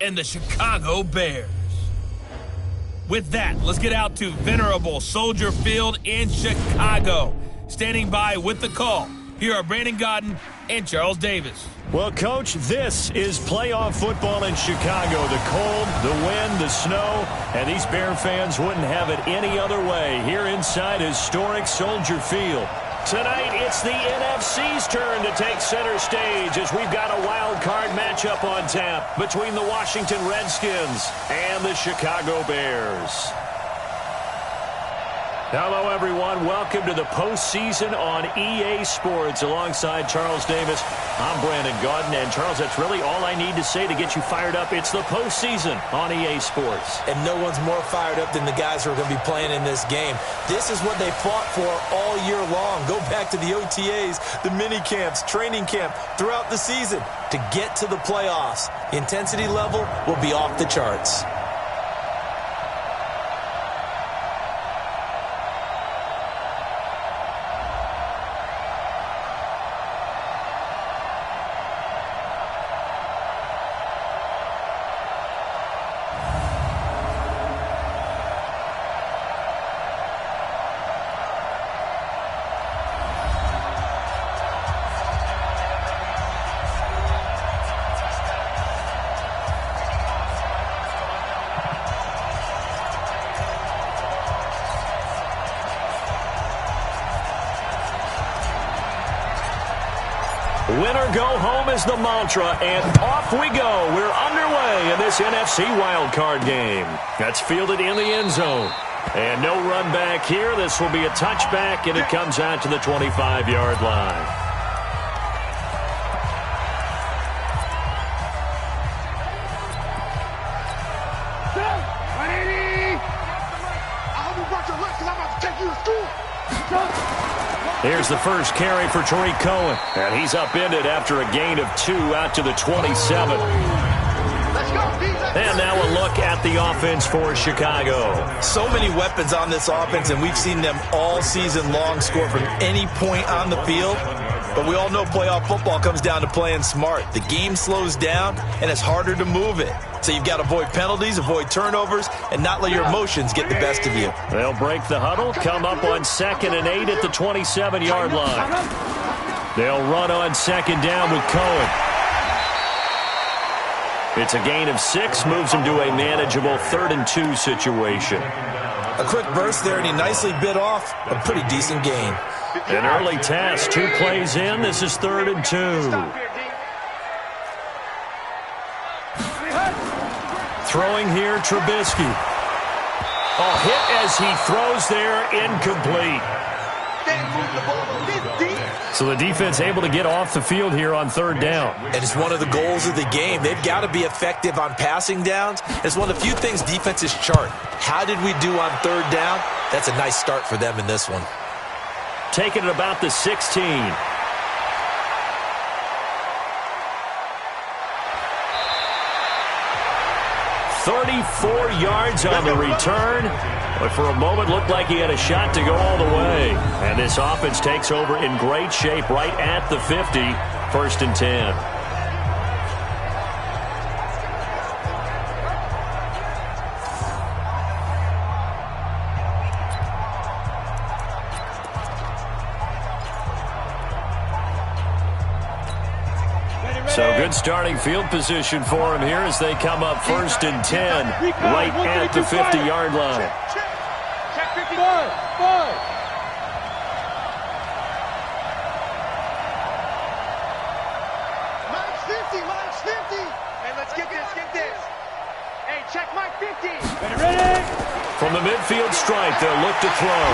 and the Chicago Bears. With that, let's get out to venerable Soldier Field in Chicago. Standing by with the call, here are Brandon Godden and Charles Davis. Well, Coach, this is playoff football in Chicago. The cold, the wind, the snow, and these Bear fans wouldn't have it any other way here inside historic Soldier Field. Tonight, it's the NFC's turn to take center stage as we've got a wild card matchup on tap between the Washington Redskins and the Chicago Bears. Hello, everyone. Welcome to the postseason on EA Sports. Alongside Charles Davis, I'm Brandon Godden. And, Charles, that's really all I need to say to get you fired up. It's the postseason on EA Sports. And no one's more fired up than the guys who are going to be playing in this game. This is what they fought for all year long. Go back to the OTAs, the mini camps, training camp, throughout the season to get to the playoffs. The intensity level will be off the charts. Winner go home is the mantra, and off we go. We're underway in this NFC wildcard game. That's fielded in the end zone. And no run back here. This will be a touchback, and it comes out to the 25-yard line. Here's the first carry for Tariq Cohen. And he's upended after a gain of 2 out to the 27. And now a look at the offense for Chicago. So many weapons on this offense, and we've seen them all season long score from any point on the field. But we all know playoff football comes down to playing smart. The game slows down, and it's harder to move it. So you've got to avoid penalties, avoid turnovers, and not let your emotions get the best of you. They'll break the huddle, come up on 2nd and 8 at the 27-yard line. They'll run on 2nd down with Cohen. It's a gain of 6, moves him to a manageable 3rd and 2 situation. A quick burst there, and he nicely bit off a pretty decent gain. An early test, 2 plays in. This is 3rd and 2. Throwing here, Trubisky. A hit as he throws there, incomplete. So the defense able to get off the field here on 3rd down. And it's one of the goals of the game. They've got to be effective on passing downs. It's one of the few things defenses chart. How did we do on 3rd down? That's a nice start for them in this one. Taking it about the 16. 34 yards on the return, but for a moment looked like he had a shot to go all the way. And this offense takes over in great shape right at the 50, 1st and 10. So good starting field position for him here as they come up 1st and 10 right at the 50-yard line. Check 55. Mine's 50. Hey, let's get this. Hey, check Mike 50. Ready? From the midfield stripe, they'll look to throw.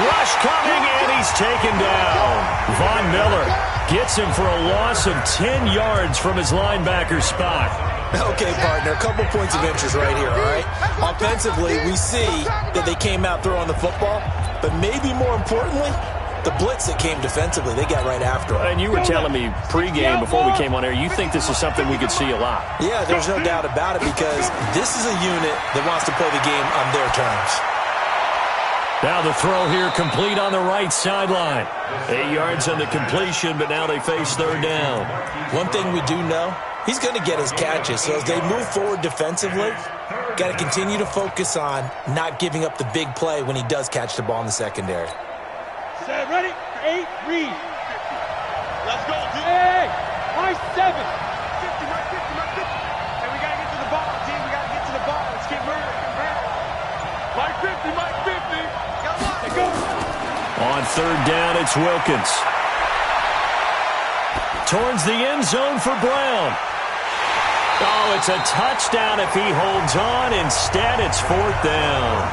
Rush coming, and he's taken down. Von Miller gets him for a loss of 10 yards from his linebacker spot. Okay, partner, a couple points of interest right here, all right? Offensively, we see that they came out throwing the football, but maybe more importantly, the blitz that came defensively, they got right after it. And you were telling me pregame before we came on air, you think this is something we could see a lot. Yeah, there's no doubt about it because this is a unit that wants to play the game on their terms. Now the throw here complete on the right sideline. 8 yards on the completion, but now they face 3rd down. One thing we do know He's going to get his catches. So as they move forward defensively, got to continue to focus on not giving up the big play when he does catch the ball in the secondary. Set, ready? 8, read. Let's go, team. Hey, mark 7. 50, mark 50, mark 50. And we got to get to the ball, team. We got to get to the ball. Let's get moving. Mark 50, mark 50. Let's go. On third down, it's Wilkins. Towards the end zone for Brown. Oh, it's a touchdown if he holds on. Instead, it's fourth down.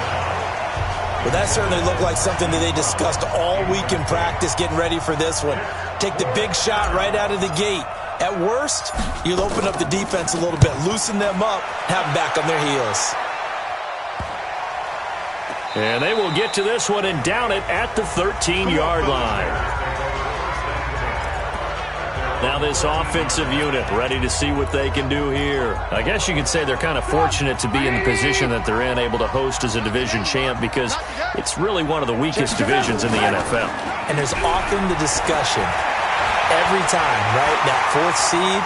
Well, that certainly looked like something that they discussed all week in practice, getting ready for this one. Take the big shot right out of the gate. At worst, you'll open up the defense a little bit, loosen them up, have them back on their heels. And they will get to this one and down it at the 13-yard line. Now this offensive unit ready to see what they can do here. I guess you could say they're kind of fortunate to be in the position that they're in, able to host as a division champ, because it's really one of the weakest divisions in the NFL. And there's often the discussion every time, right, that fourth seed,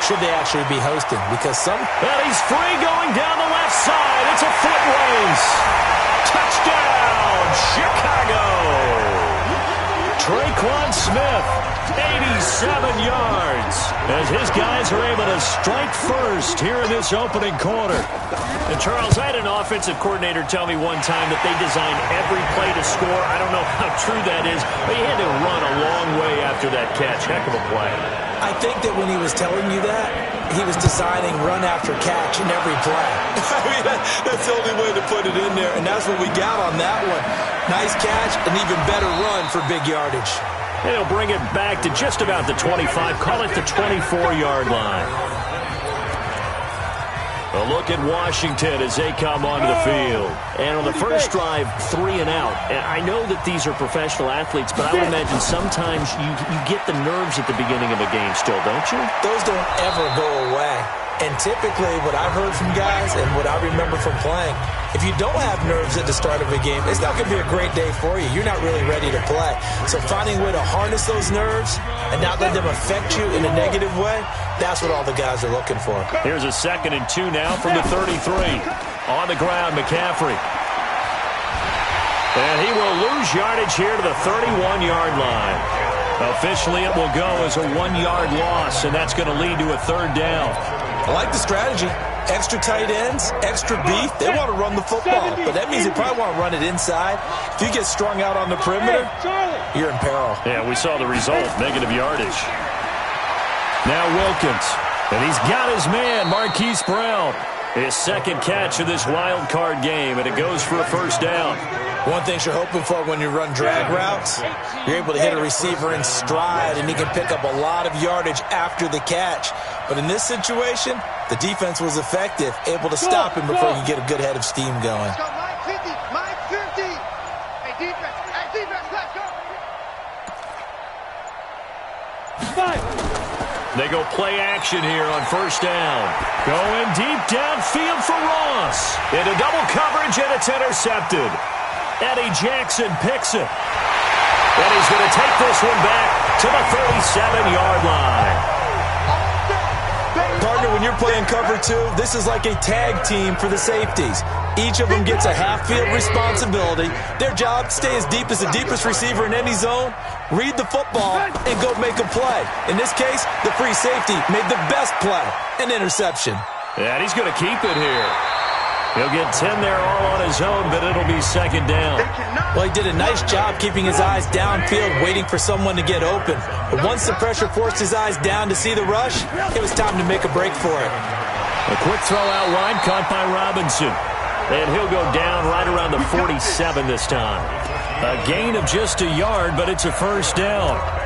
should they actually be hosting? Because some... Well, he's free going down the left side. It's a foot race. Touchdown, Chicago. Traquan Smith, 87 yards, as his guys are able to strike first here in this opening quarter. And Charles, I had an offensive coordinator tell me one time that they design every play to score. I don't know how true that is, but he had to run a long way after that catch. Heck of a play. I think that when he was telling you that, he was designing run after catch in every play. I mean, that's the only way to put it in there, and that's what we got on that one. Nice catch, an even better run for big yardage. And he'll bring it back to just about the 25, call it the 24-yard line. A look at Washington as they come onto the field. And on the first drive, 3 and out. And I know that these are professional athletes, but I would imagine sometimes you get the nerves at the beginning of a game still, don't you? Those don't ever go away. And typically what I've heard from guys and what I remember from playing, if you don't have nerves at the start of a game, it's not going to be a great day for you. You're not really ready to play. So finding a way to harness those nerves and not let them affect you in a negative way, that's what all the guys are looking for. Here's a 2nd and 2 now from the 33. On the ground, McCaffrey. And he will lose yardage here to the 31-yard line. Officially, it will go as a 1-yard loss, and that's going to lead to a 3rd down. I like the strategy. Extra tight ends, extra beef. They want to run the football, but that means they probably want to run it inside. If you get strung out on the perimeter, you're in peril. Yeah, we saw the result, negative yardage. Now Wilkins, and he's got his man, Marquise Brown. His 2nd catch of this wild card game, and it goes for a 1st down. One thing you're hoping for when you run drag routes, you're able to hit a receiver in stride, and he can pick up a lot of yardage after the catch. But in this situation, the defense was effective, able to stop him before you get a good head of steam going. Let's go, Mike 50, Mike 50. Hey, defense, let's go. 5. They go play action here on 1st down. Going deep downfield for Ross. Into double coverage, and it's intercepted. Eddie Jackson picks it. And he's going to take this one back to the 37-yard line. Partner, when you're playing cover 2, this is like a tag team for the safeties. Each of them gets a half-field responsibility. Their job, stay as deep as the deepest receiver in any zone, read the football, and go make a play. In this case, the free safety made the best play, an interception. And he's going to keep it here. He'll get 10 there all on his own, but it'll be 2nd down. Well, he did a nice job keeping his eyes downfield, waiting for someone to get open. But once the pressure forced his eyes down to see the rush, it was time to make a break for it. A quick throw out wide, caught by Robinson. And he'll go down right around the 47 this time. A gain of just a yard, but it's a 1st down.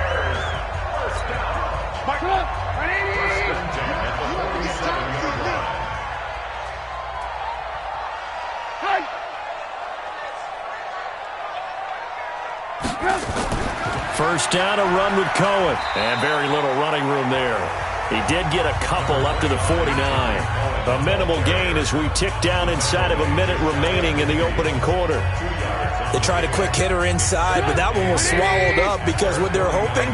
First down, a run with Cohen. And very little running room there. He did get a couple up to the 49. A minimal gain as we tick down inside of a minute remaining in the opening quarter. They tried a quick hitter inside, but that one was swallowed up because what they're hoping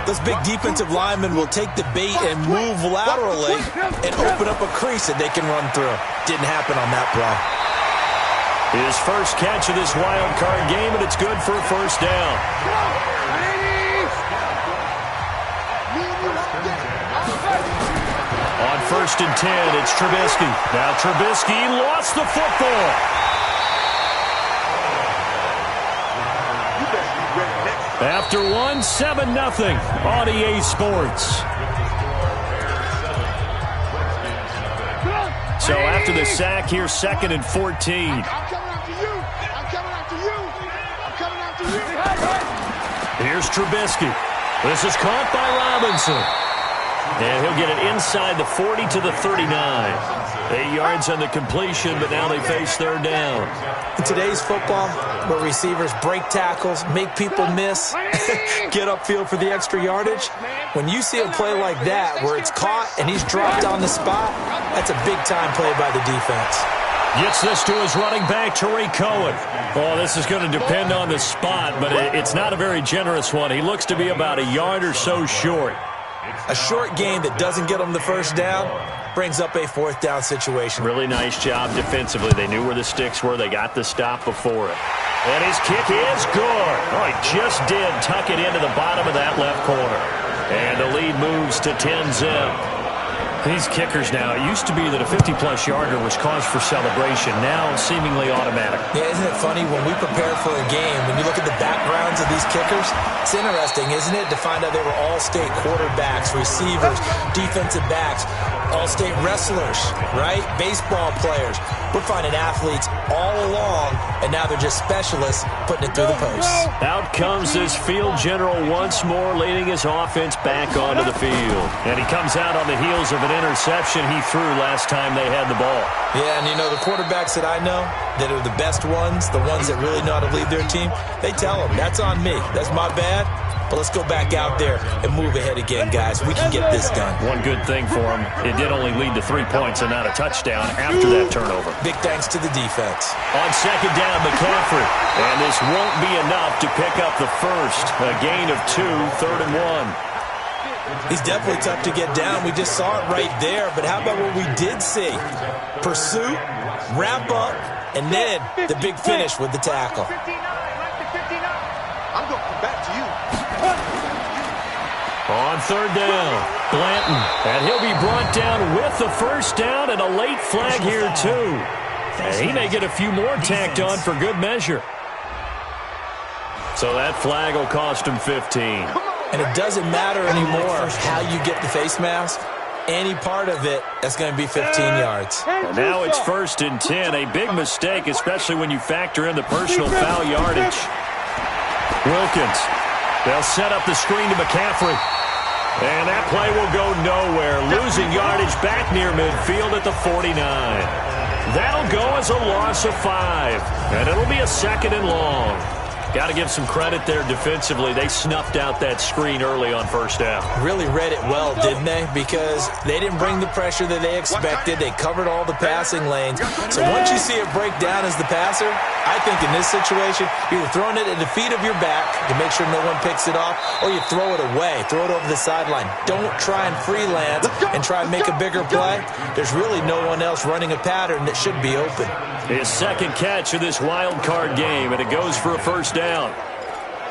Those big defensive linemen will take the bait and move laterally and open up a crease that they can run through. Didn't happen on that play. His first catch of this wild card game, and it's good for a first down. On 1st and 10, it's Trubisky. Now Trubisky lost the football. After 7-0 on EA Sports. So after the sack, here's 2nd and 14. I'm coming after you. I'm coming after you. I'm coming after you. Here's Trubisky. This is caught by Robinson. And he'll get it inside the 40 to the 39. 8 yards on the completion, but now they face 3rd down. In today's football, where receivers break tackles, make people miss, get upfield for the extra yardage, when you see a play like that where it's caught and he's dropped on the spot, that's a big-time play by the defense. Gets this to his running back, Tariq Cohen. Oh, this is going to depend on the spot, but it's not a very generous one. He looks to be about a yard or so short. A short gain that doesn't get them the first down brings up a 4th down situation. Really nice job defensively. They knew where the sticks were. They got the stop before it. And his kick is good. Oh, he just did tuck it into the bottom of that left corner. And the lead moves to 10-zip. These kickers now, it used to be that a 50-plus yarder was cause for celebration. Now, seemingly automatic. Yeah, isn't it funny? When we prepare for a game, when you look at the backgrounds of these kickers, it's interesting, isn't it, to find out they were all-state quarterbacks, receivers, defensive backs, all-state wrestlers, right? Baseball players. We're finding athletes all along, and now they're just specialists putting it through the posts. Out comes this field general once more, leading his offense back onto the field. And he comes out on the heels of an interception he threw last time they had the ball. Yeah, and you know, the quarterbacks that I know that are the best ones, the ones that really know how to lead their team, they tell them, that's on me. That's my bad. But let's go back out there and move ahead again, guys. We can get this done. One good thing for him, it did only lead to 3 points and not a touchdown after that turnover. Big thanks to the defense. On 2nd down, McCaffrey. And this won't be enough to pick up the first. A gain of 2, 3rd and 1. He's definitely tough to get down. We just saw it right there. But how about what we did see? Pursuit, wrap up, and then the big finish with the tackle. 59, I'm going to come back to you. On 3rd down, Blanton. And he'll be brought down with the first down and a late flag here, too. And he may get a few more tacked on for good measure. So that flag will cost him 15. And it doesn't matter anymore how you get the face mask. Any part of it, that's going to be 15 yards. And now it's 1st and 10. A big mistake, especially when you factor in the personal foul yardage. Wilkins. They'll set up the screen to McCaffrey. And that play will go nowhere. Losing yardage back near midfield at the 49. That'll go as a loss of 5. And it'll be a 2nd and long. Got to give some credit there defensively. They snuffed out that screen early on 1st down. Really read it well, didn't they? Because they didn't bring the pressure that they expected. They covered all the passing lanes. So once you see it break down as the passer, I think in this situation, you're throwing it at the feet of your back to make sure no one picks it off, or you throw it away, throw it over the sideline. Don't try and freelance and try and make a bigger play. There's really no one else running a pattern that should be open. His 2nd catch of this wild card game, and it goes for a 1st down.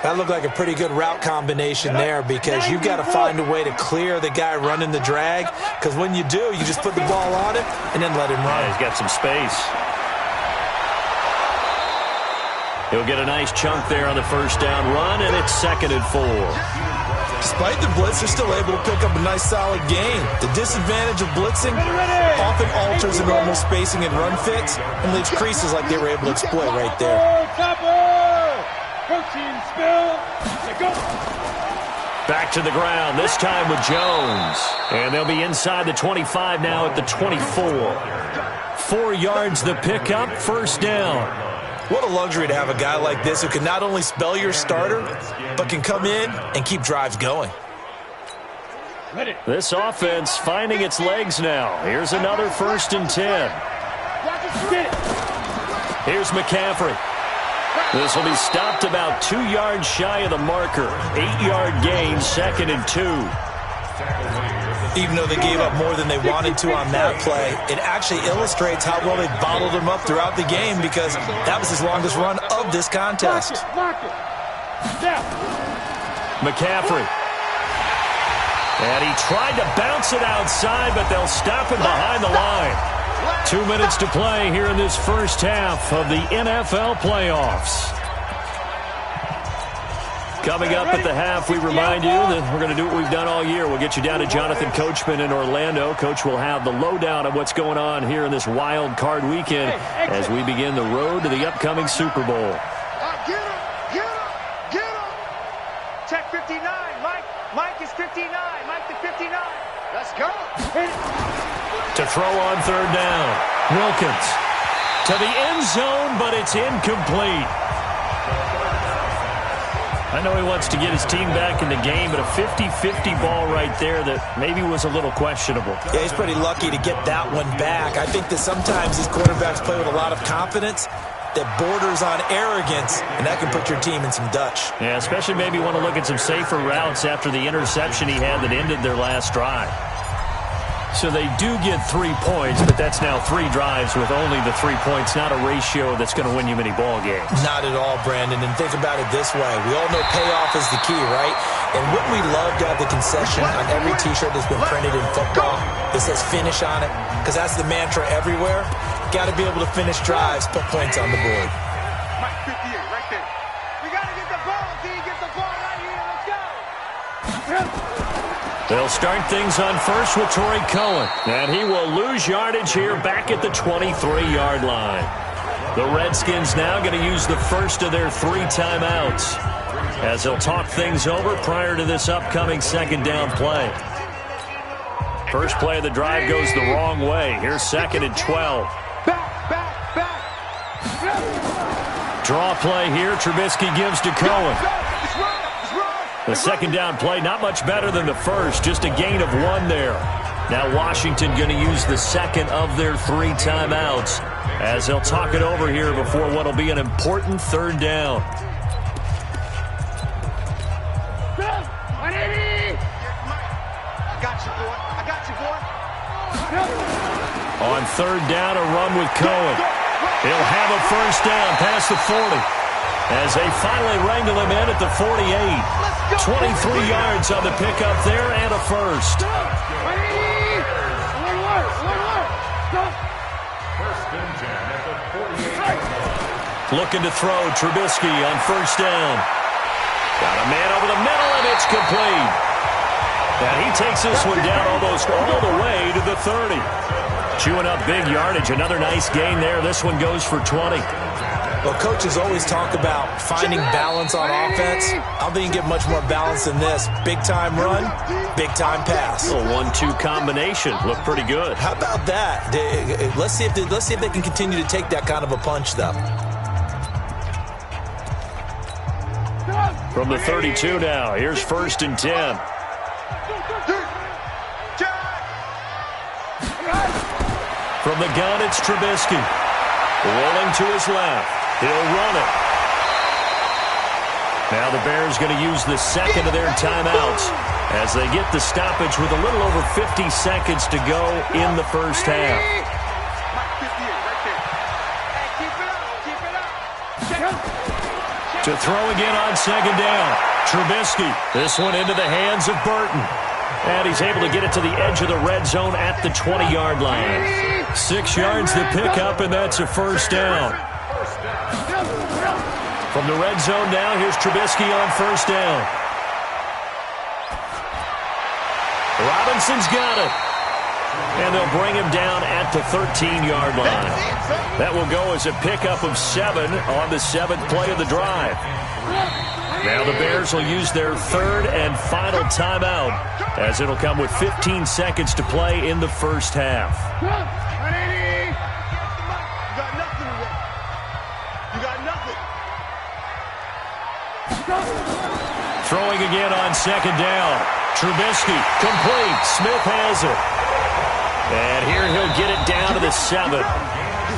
That looked like a pretty good route combination there, because you've got to find a way to clear the guy running the drag, because when you do, you just put the ball on him and then let him run. Yeah, he's got some space. He'll get a nice chunk there on the 1st down run, and it's 2nd and 4. Despite the blitz, they're still able to pick up a nice solid gain. The disadvantage of blitzing often alters the normal spacing and run fits and leaves creases like they were able to exploit right there. Protein spill. Go. Back to the ground, this time with Jones. And they'll be inside the 25 now at the 24. 4 yards the pickup, 1st down. What a luxury to have a guy like this who can not only spell your starter, but can come in and keep drives going. This offense finding its legs now. Here's another 1st and 10. Here's McCaffrey. This will be stopped about 2 yards shy of the marker. 8-yard gain, 2nd and 2. Even though they gave up more than they wanted to on that play, it actually illustrates how well they bottled them up throughout the game because that was his longest run of this contest. McCaffrey. And he tried to bounce it outside, but they'll stop him behind the line. 2 minutes to play here in this first half of the NFL playoffs. Coming up at the half, we remind you that we're going to do what we've done all year. We'll get you down to Jonathan Coachman in Orlando. Coach will have the lowdown of what's going on here in this wild card weekend as we begin the road to the upcoming Super Bowl. Get him. Check 59. Mike is 59. Mike to 59. Let's go. To throw on 3rd down. Wilkins to the end zone, but it's incomplete. I know he wants to get his team back in the game, but a 50-50 ball right there that maybe was a little questionable. Yeah, he's pretty lucky to get that one back. I think that sometimes these quarterbacks play with a lot of confidence that borders on arrogance, and that can put your team in some Dutch. Yeah, especially maybe want to look at some safer routes after the interception he had that ended their last drive. So they do get 3 points, but that's now 3 drives with only the 3 points, not a ratio that's going to win you many ball games. Not at all, Brandon. And think about it this way. We all know payoff is the key, right? And wouldn't we love to have the concession on every T-shirt that's been printed in football that says finish on it? Because that's the mantra everywhere. Got to be able to finish drives, put points on the board. Mike 58, right there. We got to get the ball, D. Get the ball right here. Let's go. They'll start things on first with Torrey Cohen. And he will lose yardage here back at the 23-yard line. The Redskins now going to use the first of their 3 timeouts as they'll talk things over prior to this upcoming 2nd down play. First play of the drive goes the wrong way. Here's 2nd and 12. Back. Draw play here. Trubisky gives to Cohen. The 2nd down play, not much better than the first, just a gain of 1 there. Now Washington going to use the 2nd of their 3 timeouts as they'll talk it over here before what will be an important 3rd down. On 3rd down, a run with Cohen. He'll have a first down past the 40 as they finally wrangle him in at the 48. 23 yards on the pickup there and a first. Looking to throw, Trubisky on 1st down. Got a man over the middle, and it's complete. And he takes this one down almost all the way to the 30. Chewing up big yardage. Another nice gain there. This one goes for 20. Well, coaches always talk about finding balance on offense. I don't think you can get much more balance than this. Big-time run, big-time pass. A 1-2 combination. Looked pretty good. How about that? Let's see if they can continue to take that kind of a punch, though. From the 32 now, here's 1st and 10. From the gun, it's Trubisky. Rolling to his left. He'll run it. Now the Bears going to use the 2nd of their timeouts as they get the stoppage with a little over 50 seconds to go in the first half. To throw again on 2nd down. Trubisky. This one into the hands of Burton. And he's able to get it to the edge of the red zone at the 20-yard line. 6 yards to pick up, and that's a first down. From the red zone now, here's Trubisky on 1st down. Robinson's got it. And they'll bring him down at the 13-yard line. That will go as a pickup of 7 on the 7th play of the drive. Now the Bears will use their 3rd and final timeout as it'll come with 15 seconds to play in the first half. Throwing again on 2nd down. Trubisky, complete. Smith has it. And here he'll get it down to the 7.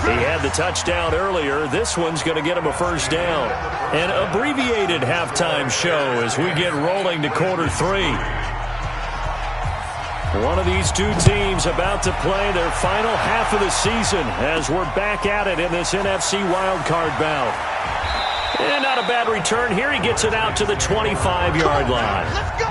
He had the touchdown earlier. This one's going to get him a first down. An abbreviated halftime show as we get rolling to quarter 3. One of these two teams about to play their final half of the season as we're back at it in this NFC wildcard bout. And not a bad return here. He gets it out to the 25-yard line. Let's go.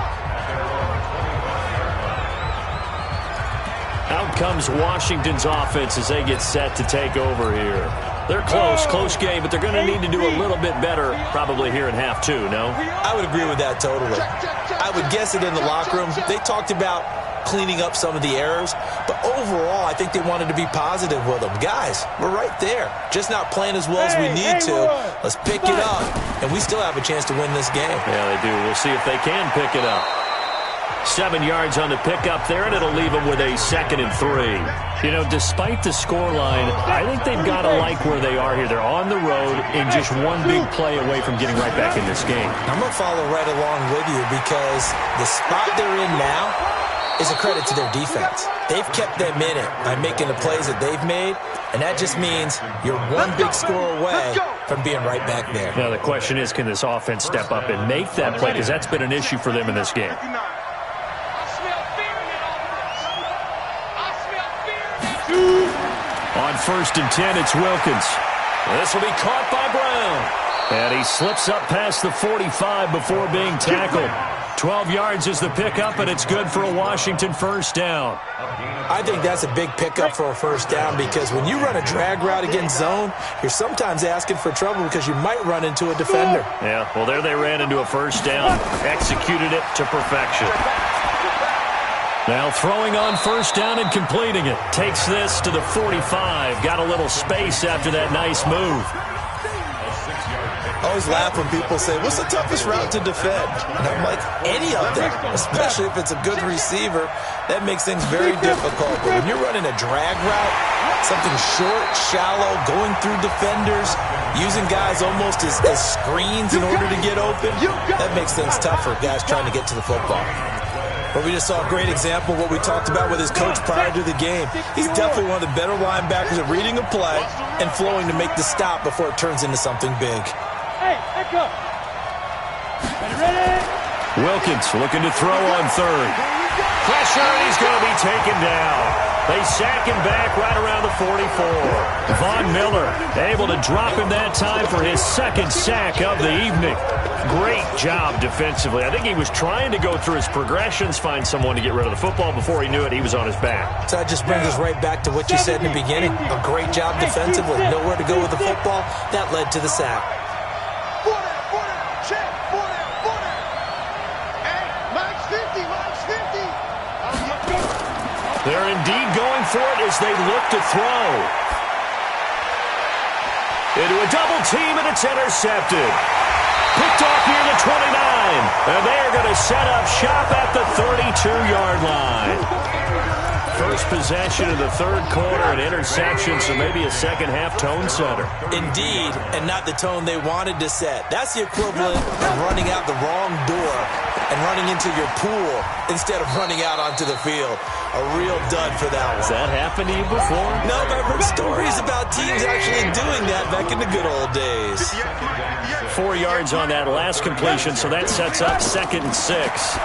Out comes Washington's offense as they get set to take over here. They're close game, but they're going to need to do a little bit better probably here in half 2, no? I would agree with that totally. I would guess it in the locker room. They talked about cleaning up some of the errors, but overall I think they wanted to be positive with them. Guys, we're right there. Just not playing as well as we need to. Let's pick it up, and we still have a chance to win this game. Yeah, they do. We'll see if they can pick it up. 7 yards on the pickup there, and it'll leave them with a 2nd and 3. You know, despite the scoreline, I think they've got to like where they are here. They're on the road and just one big play away from getting right back in this game. I'm going to follow right along with you because the spot they're in now is a credit to their defense. They've kept them in it by making the plays that they've made, and that just means you're one big score away from being right back there. Now the question is, can this offense step up and make that play? Because that's been an issue for them in this game. On 1st and 10, it's Wilkins. This will be caught by Brown. And he slips up past the 45 before being tackled. 12 yards is the pickup, and it's good for a Washington first down. I think that's a big pickup for a first down because when you run a drag route against zone, you're sometimes asking for trouble because you might run into a defender. Yeah, well, there they ran into a first down, executed it to perfection. Now throwing on first down and completing it. Takes this to the 45. Got a little space after that nice move. I always laugh when people say, what's the toughest route to defend? And I'm like, any of them, especially if it's a good receiver. That makes things very difficult. But when you're running a drag route, something short, shallow, going through defenders, using guys almost as screens in order to get open, that makes things tough for guys trying to get to the football. But we just saw a great example of what we talked about with his coach prior to the game. He's definitely one of the better linebackers at reading a play and flowing to make the stop before it turns into something big. Hey, let's go. Ready? Wilkins looking to throw on 3rd. Pressure, and he's going to be taken down. They sack him back right around the 44. Von Miller able to drop him that time for his 2nd sack of the evening. Great job defensively. I think he was trying to go through his progressions, find someone to get rid of the football. Before he knew it, he was on his back. So that just brings us right back to what you said in the beginning. A great job defensively. Nowhere to go with the football. That led to the sack. They're indeed going for it as they look to throw. Into a double team, and it's intercepted. Picked off near the 29. And they are going to set up shop at the 32-yard line. First possession of the 3rd quarter, an interception, so maybe a second-half tone setter. Indeed, and not the tone they wanted to set. That's the equivalent of running out the wrong door and running into your pool instead of running out onto the field. A real dud for that one. Has that happened to you before? No, but I've heard stories about teams actually doing that back in the good old days. 4 yards on that last completion, so that sets up 2nd and 6.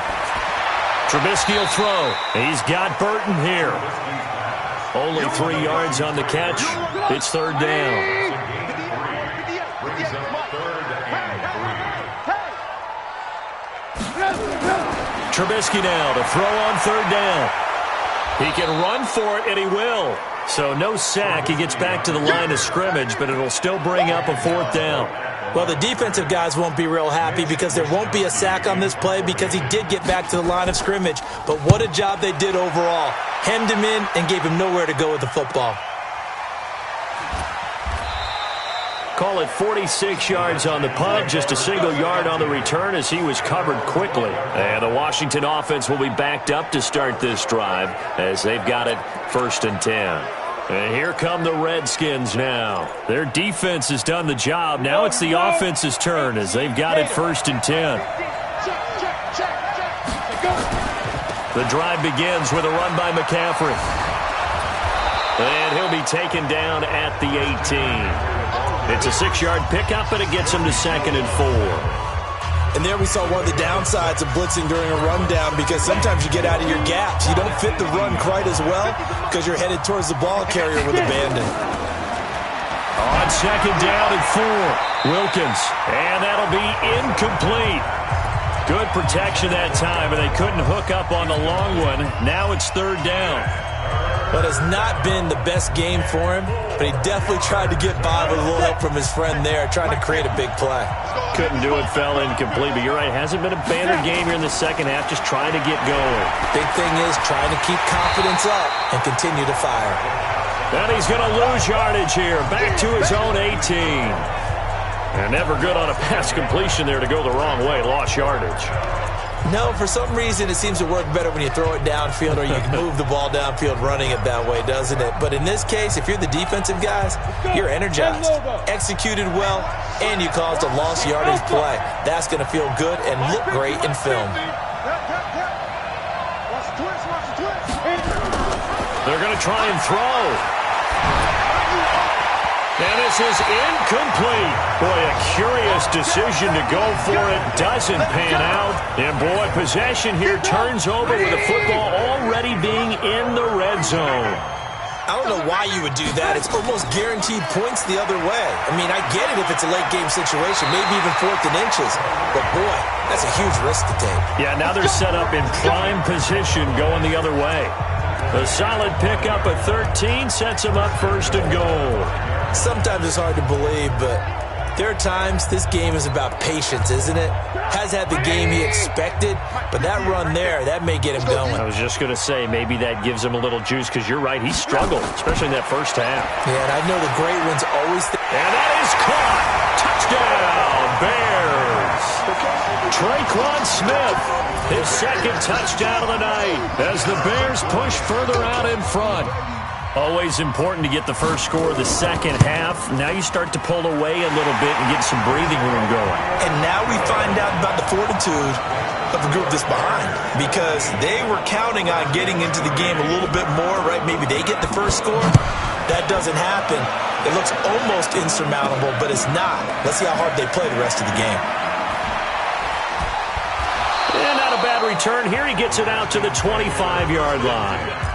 Trubisky will throw. He's got Burton here. Only 3 yards on the catch. It's 3rd down. Trubisky now to throw on 3rd down. He can run for it, and he will. So no sack. He gets back to the line of scrimmage, but it'll still bring up a 4th down. Well, the defensive guys won't be real happy because there won't be a sack on this play because he did get back to the line of scrimmage. But what a job they did overall. Hemmed him in and gave him nowhere to go with the football. Call it 46 yards on the punt, just a single yard on the return as he was covered quickly. And the Washington offense will be backed up to start this drive as they've got it 1st and 10. And here come the Redskins now. Their defense has done the job. Now it's the offense's turn as they've got it 1st and 10. The drive begins with a run by McCaffrey. And he'll be taken down at the 18. It's a 6-yard pickup, and it gets him to 2nd and 4. And there we saw one of the downsides of blitzing during a rundown, because sometimes you get out of your gaps. You don't fit the run quite as well because you're headed towards the ball carrier with abandon. On 2nd down and 4, Wilkins. And that'll be incomplete. Good protection that time, and they couldn't hook up on the long one. Now it's 3rd down. But it's not been the best game for him, but he definitely tried to get by with a little help from his friend there, trying to create a big play. Couldn't do it, fell incomplete, but you're right, it hasn't been a banner game here in the second half, just trying to get going. Big thing is trying to keep confidence up and continue to fire. And he's going to lose yardage here, back to his own 18. And never good on a pass completion there to go the wrong way, lost yardage. No, for some reason it seems to work better when you throw it downfield or you can move the ball downfield running it that way, doesn't it? But in this case, if you're the defensive guys, you're energized, executed well, and you caused a lost yardage play. That's going to feel good and look great in film. They're going to try and throw. And this is incomplete. Boy, a curious decision to go for it. Doesn't pan out. And, boy, possession here turns over with the football already being in the red zone. I don't know why you would do that. It's almost guaranteed points the other way. I mean, I get it if it's a late-game situation, maybe even 4th and inches. But, boy, that's a huge risk to take. Yeah, now they're set up in prime position going the other way. A solid pickup at 13 sets him up 1st and goal. Sometimes it's hard to believe, but there are times this game is about patience, isn't it? Has had the game he expected, but that run there, that may get him going. I was just going to say, maybe that gives him a little juice, because you're right, he struggled, especially in that first half. Yeah, and I know the great ones always... And that is caught! Touchdown, Bears! Traquan Smith, his 2nd touchdown of the night, as the Bears push further out in front. Always important to get the first score of the second half. Now you start to pull away a little bit and get some breathing room going. And now we find out about the fortitude of the group that's behind, because they were counting on getting into the game a little bit more, right? Maybe they get the first score. That doesn't happen. It looks almost insurmountable, but it's not. Let's see how hard they play the rest of the game. And not a bad return here. He gets it out to the 25-yard line.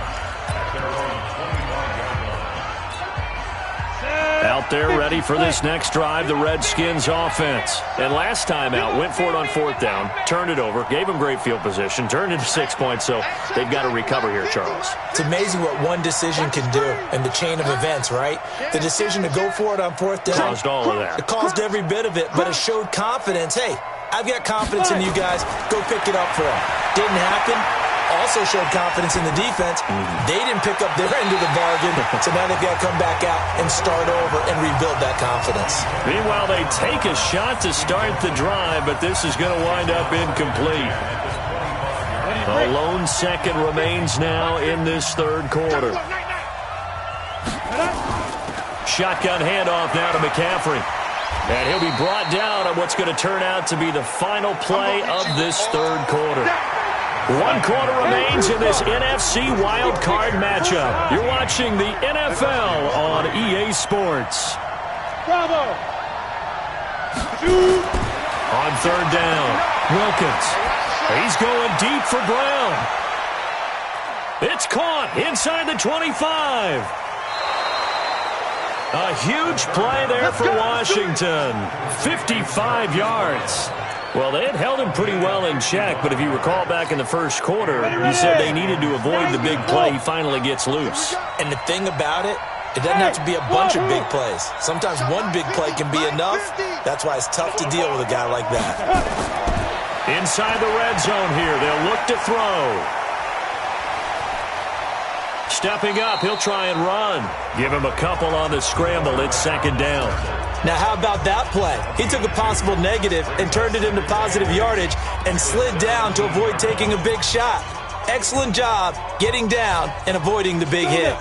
Out there ready for this next drive, the Redskins offense. And last time out, went for it on 4th down, turned it over, gave them great field position, turned into 6 points, so they've got to recover here, Charles. It's amazing what one decision can do in the chain of events, right? The decision to go for it on 4th down. Caused all of that. It caused every bit of it, but it showed confidence. Hey, I've got confidence in you guys. Go pick it up for them. Didn't happen. Also showed confidence in the defense. They didn't pick up their end of the bargain, so now they've got to come back out and start over and rebuild that confidence. Meanwhile, they take a shot to start the drive, but this is going to wind up incomplete. A lone second remains now in this 3rd quarter. Shotgun handoff now to McCaffrey. And he'll be brought down on what's going to turn out to be the final play of this 3rd quarter. 1 quarter remains in this NFC wildcard matchup. You're watching the NFL on EA Sports. Bravo! On 3rd down, Wilkins. He's going deep for Brown. It's caught inside the 25. A huge play there for Washington. 55 yards. Well, they had held him pretty well in check, but if you recall back in the first quarter, you said they needed to avoid the big play. He finally gets loose. And the thing about it, it doesn't have to be a bunch of big plays. Sometimes one big play can be enough. That's why it's tough to deal with a guy like that. Inside the red zone here, they'll look to throw. Stepping up, he'll try and run. Give him a couple on the scramble. It's 2nd down. Now, how about that play? He took a possible negative and turned it into positive yardage and slid down to avoid taking a big shot. Excellent job getting down and avoiding the big hit.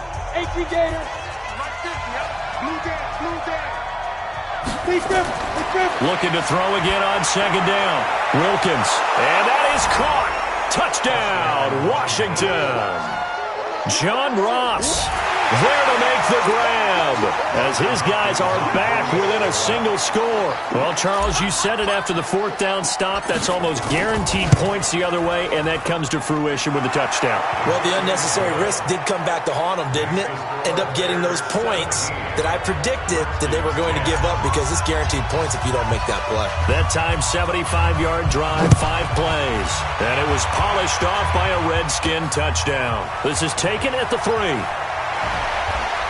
Looking to throw again on 2nd down. Wilkins. And that is caught. Touchdown, Washington. John Ross There to make the grab, as his guys are back within a single score. Well, Charles, you said it after the fourth down stop. That's almost guaranteed points the other way, and that comes to fruition with a touchdown. Well, the unnecessary risk did come back to haunt them, didn't it? End up getting those points that I predicted that they were going to give up, because it's guaranteed points if you don't make that play. That time, 75-yard drive, 5 plays. And it was polished off by a Redskin touchdown. This is taken at the 3.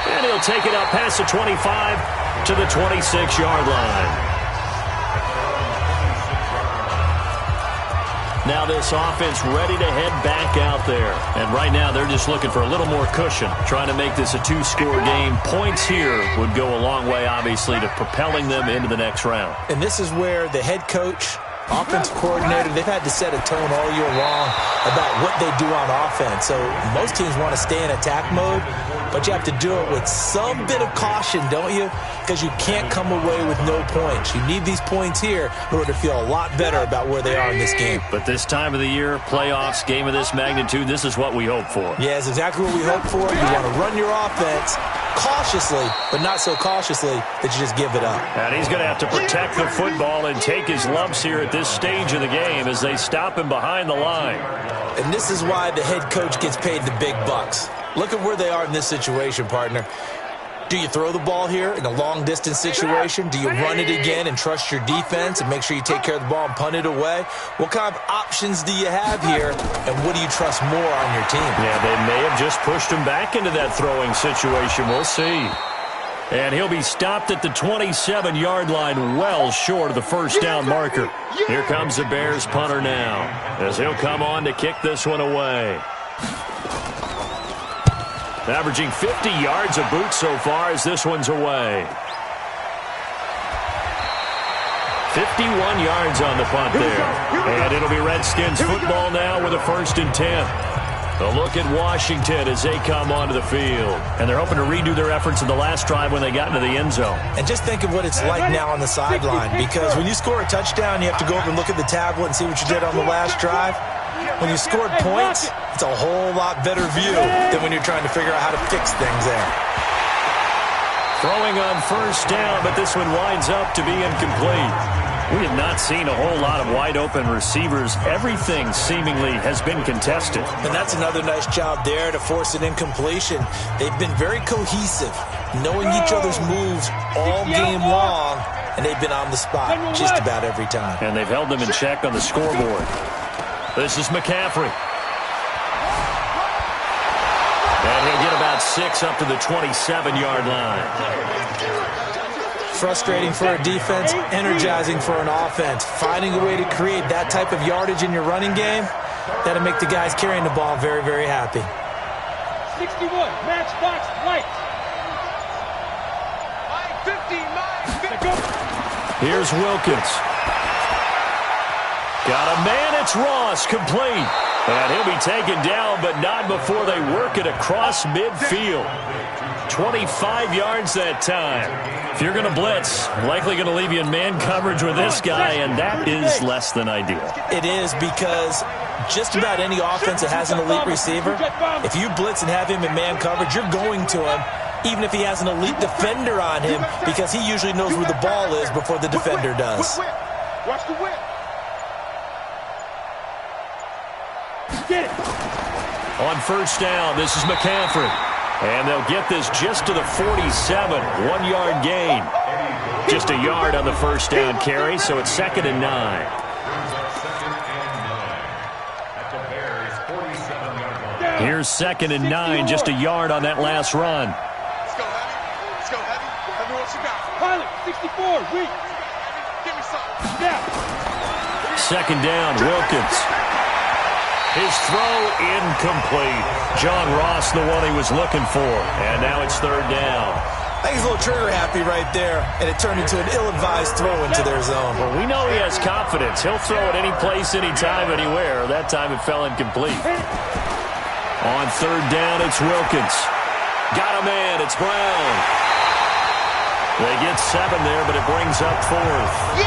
And he'll take it out past the 25 to the 26-yard line. Now this offense ready to head back out there. And right now they're just looking for a little more cushion, trying to make this a 2-score game. Points here would go a long way, obviously, to propelling them into the next round. And this is where the head coach, offensive coordinator, they've had to set a tone all year long about what they do on offense. So most teams want to stay in attack mode, but you have to do it with some bit of caution, don't you? Because you can't come away with no points. You need these points here in order to feel a lot better about where they are in this game. But this time of the year, playoffs, game of this magnitude, this is what we hope for. Yeah, it's exactly what we hope for. You want to run your offense cautiously, but not so cautiously that you just give it up. And he's going to have to protect the football and take his lumps here at this stage of the game as they stop him behind the line. And this is why the head coach gets paid the big bucks. Look at where they are in this situation, partner. Do you throw the ball here in a long-distance situation? Do you run it again and trust your defense and make sure you take care of the ball and punt it away? What kind of options do you have here, and what do you trust more on your team? Yeah, they may have just pushed him back into that throwing situation. We'll see. And he'll be stopped at the 27-yard line, well short of the first down marker. Here comes the Bears punter now, as he'll come on to kick this one away. Averaging 50 yards a boot so far as this one's away. 51 yards on the punt there. And it'll be Redskins football now with a 1st and 10. A look at Washington as they come onto the field. And they're hoping to redo their efforts in the last drive when they got into the end zone. And just think of what it's like now on the sideline, because when you score a touchdown, you have to go over and look at the tablet and see what you did on the last drive. When you scored points, it's a whole lot better view than when you're trying to figure out how to fix things there. Throwing on 1st down, but this one winds up to be incomplete. We have not seen a whole lot of wide-open receivers. Everything seemingly has been contested. And that's another nice job there to force an incompletion. They've been very cohesive, knowing each other's moves all game long, and they've been on the spot just about every time. And they've held them in check on the scoreboard. This is McCaffrey. And he'll get about 6 up to the 27-yard line. Frustrating for a defense, energizing for an offense. Finding a way to create that type of yardage in your running game, that'll make the guys carrying the ball very, very happy. 61, matchbox light. 50. Here's Wilkins. Got a man, it's Ross, complete. And he'll be taken down, but not before they work it across midfield. 25 yards that time. If you're going to blitz, likely going to leave you in man coverage with this guy, and that is less than ideal. It is, because just about any offense that has an elite receiver, if you blitz and have him in man coverage, you're going to him, even if he has an elite defender on him, because he usually knows where the ball is before the defender does. Watch the whip. Get it. On 1st down, this is McCaffrey. And they'll get this just to the 47, 1-yard gain. Just a yard on the 1st down carry, so it's 2nd and 9. Here's 2nd and 9, just a yard on that last run. Let's go, Heavy. Let's go, Heavy. Heavy, what you got? Pilot, 64, weak. Give me something. Yeah. 2nd down, Wilkins. His throw incomplete. John Ross, the one he was looking for. And now it's 3rd down. I think he's a little trigger happy right there, and it turned into an ill-advised throw into their zone. Well, we know he has confidence. He'll throw it any place, anytime, anywhere. That time it fell incomplete. On 3rd down, it's Wilkins. Got a man, it's Brown. They get 7 there, but it brings up 4th.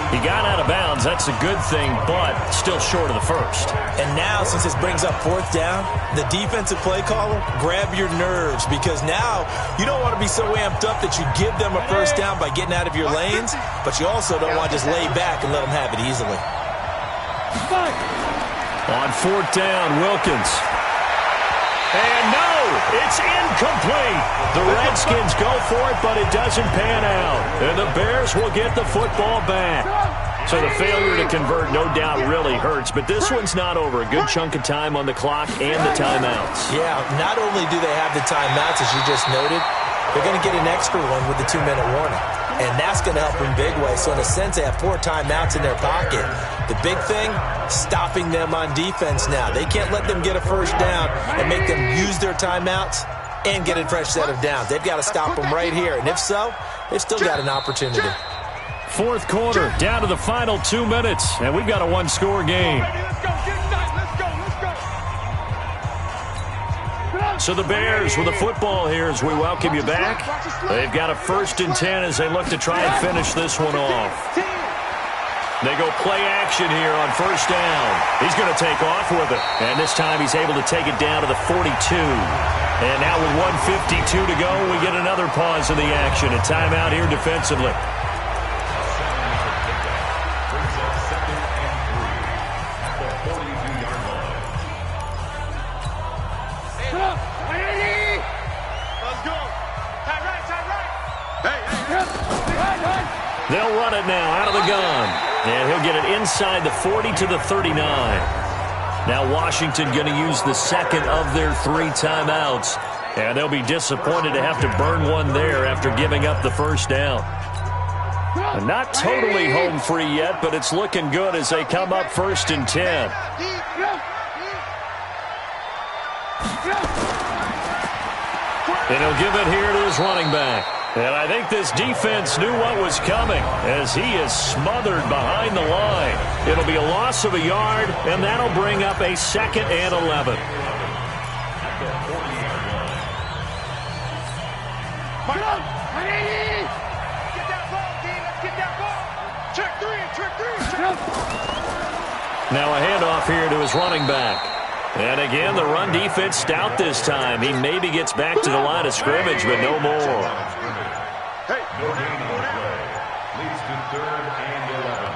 He got out of bounds. That's a good thing, but still short of the first. And now, since this brings up fourth down, the defensive play caller, grab your nerves, because now you don't want to be so amped up that you give them a first down by getting out of your lanes, but you also don't want to just lay back and let them have it easily. On fourth down, Wilkins. And no, it's incomplete. The Redskins go for it, but it doesn't pan out. And the Bears will get the football back. So the failure to convert, no doubt, really hurts. But this one's not over. A good chunk of time on the clock and the timeouts. Yeah, not only do they have the timeouts, as you just noted, they're going to get an extra one with the 2-minute warning. And that's going to help in big way. So in a sense, they have 4 timeouts in their pocket. The big thing, stopping them on defense now. They can't let them get a first down and make them use their timeouts and get a fresh set of downs. They've got to stop them right here. And if so, they've still got an opportunity. Fourth quarter, down to the final 2 minutes, and we've got a one-score game. So the Bears with the football here as we welcome you back. They've got a 1st and 10 as they look to try and finish this one off. They go play action here on first down. He's going to take off with it. And this time he's able to take it down to the 42. And now with 1:52 to go, we get another pause in the action. A timeout here defensively. They'll run it now out of the gun. And he'll get it inside the 40 to the 39. Now Washington going to use the second of their 3 timeouts. And they'll be disappointed to have to burn one there after giving up the first down. Not totally home free yet, but it's looking good as they come up 1st and 10. And he'll give it here to his running back. And I think this defense knew what was coming as he is smothered behind the line. It'll be a loss of a yard, and that'll bring up a 2nd and 11. Now a handoff here to his running back. And again, the run defense stout this time. He maybe gets back to the line of scrimmage, but no more. Leads to 3rd and 11.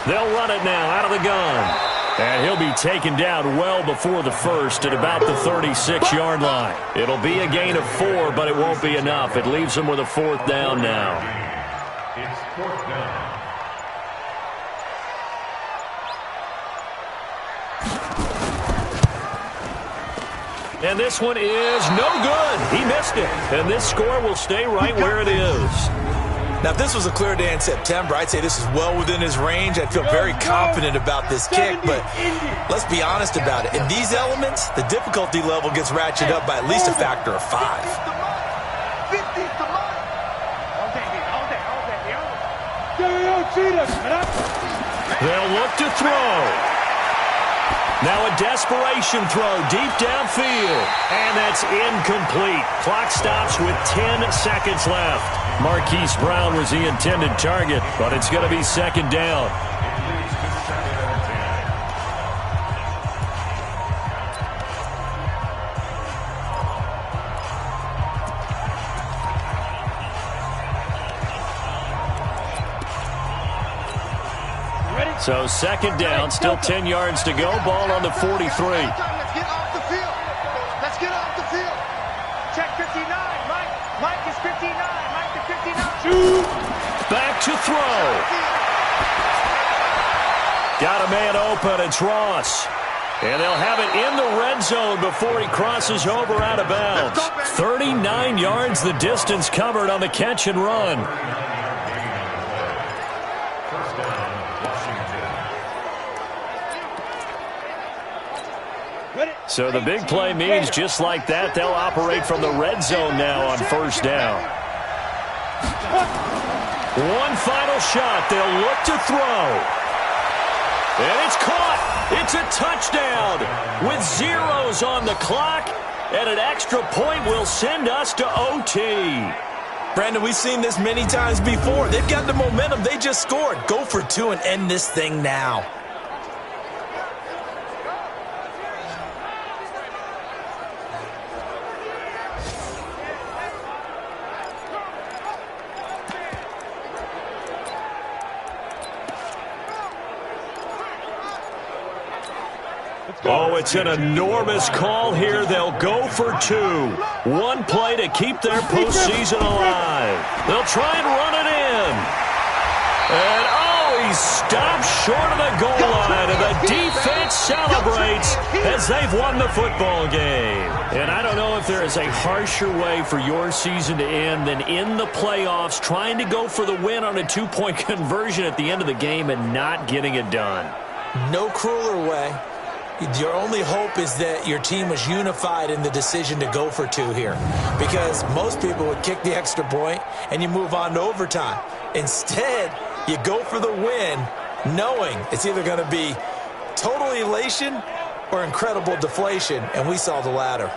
They'll run it now out of the gun. And he'll be taken down well before the first at about the 36-yard line. It'll be a gain of 4, but it won't be enough. It leaves him with a 4th down now. It's 4th down. And this one is no good. He missed it. And this score will stay right where it is. Now, if this was a clear day in September, I'd say this is well within his range. I'd feel very confident about this kick, but let's be honest about it. In these elements, the difficulty level gets ratcheted up by at least a factor of 5. They'll look to throw. Now a desperation throw deep downfield. And that's incomplete. Clock stops with 10 seconds left. Marquise Brown was the intended target, but it's going to be 2nd down. So 2nd down, still 10 yards to go. Ball on the 43. Let's get off the field. Let's get off the field. Check 59. Mike is 59. Mike is 59. Back to throw. Got a man open. It's Ross. And they'll have it in the red zone before he crosses over out of bounds. 39 yards the distance covered on the catch and run. So the big play means just like that, they'll operate from the red zone now on 1st down. One final shot. They'll look to throw. And it's caught. It's a touchdown with zeros on the clock. And an extra point will send us to OT. Brandon, we've seen this many times before. They've got the momentum. They just scored. Go for 2 and end this thing now. Oh, it's an enormous call here. They'll go for 2. One play to keep their postseason alive. They'll try and run it in. And, oh, he stopped short of the goal line, and the defense celebrates as they've won the football game. And I don't know if there is a harsher way for your season to end than in the playoffs, trying to go for the win on a 2-point conversion at the end of the game and not getting it done. No crueler way. Your only hope is that your team was unified in the decision to go for 2 here, because most people would kick the extra point and you move on to overtime. Instead, you go for the win knowing it's either going to be total elation or incredible deflation, and we saw the latter.